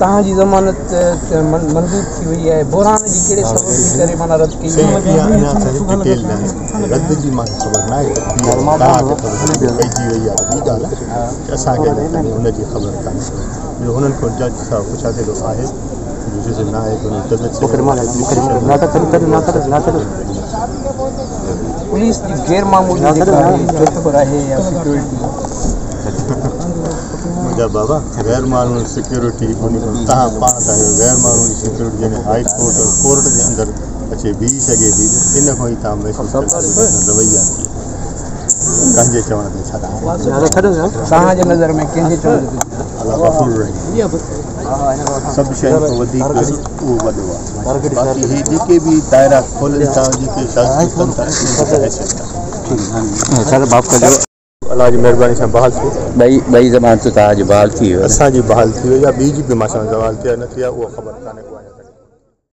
तव्हांजी ज़मानत मंज़ूर थी वई आहे बुरहान जी कहिड़े सबब जे करे माना रद्द कई रद्द जी मूंखे ख़बर न आहे असांखे हुनजी ख़बर कान्हे हुननि खां जज सां पुछा थो आहे न आहे पुलिस जी गैर मामूली मुंहिंजा बाबा गैर मामूली सिक्योरिटी तव्हां पाण था गैर मामूली सिक्योरिटी जॾहिं हाई कोर्ट कोर्ट जे अंदरि अचे बीह सघे थी इन खां ई तव्हां महसूसु रवैया थी कंहिंजे चवण ते छा तव्हांजे नज़र में कंहिंजे चवण ते सभु शयुनि खां वधीक उहो वॾो आहे बाक़ी ही जेके बि दायरा खोलनि था जेके अलाह जी महिरबानी सां बहाल थियो ॿई ज़मानतूं तव्हांजी बहाल थी वियूं असांजी बहाल थी वई आहे ॿी जी बि मां सां सवाल थिया न थिया उहा ख़बर कान्हे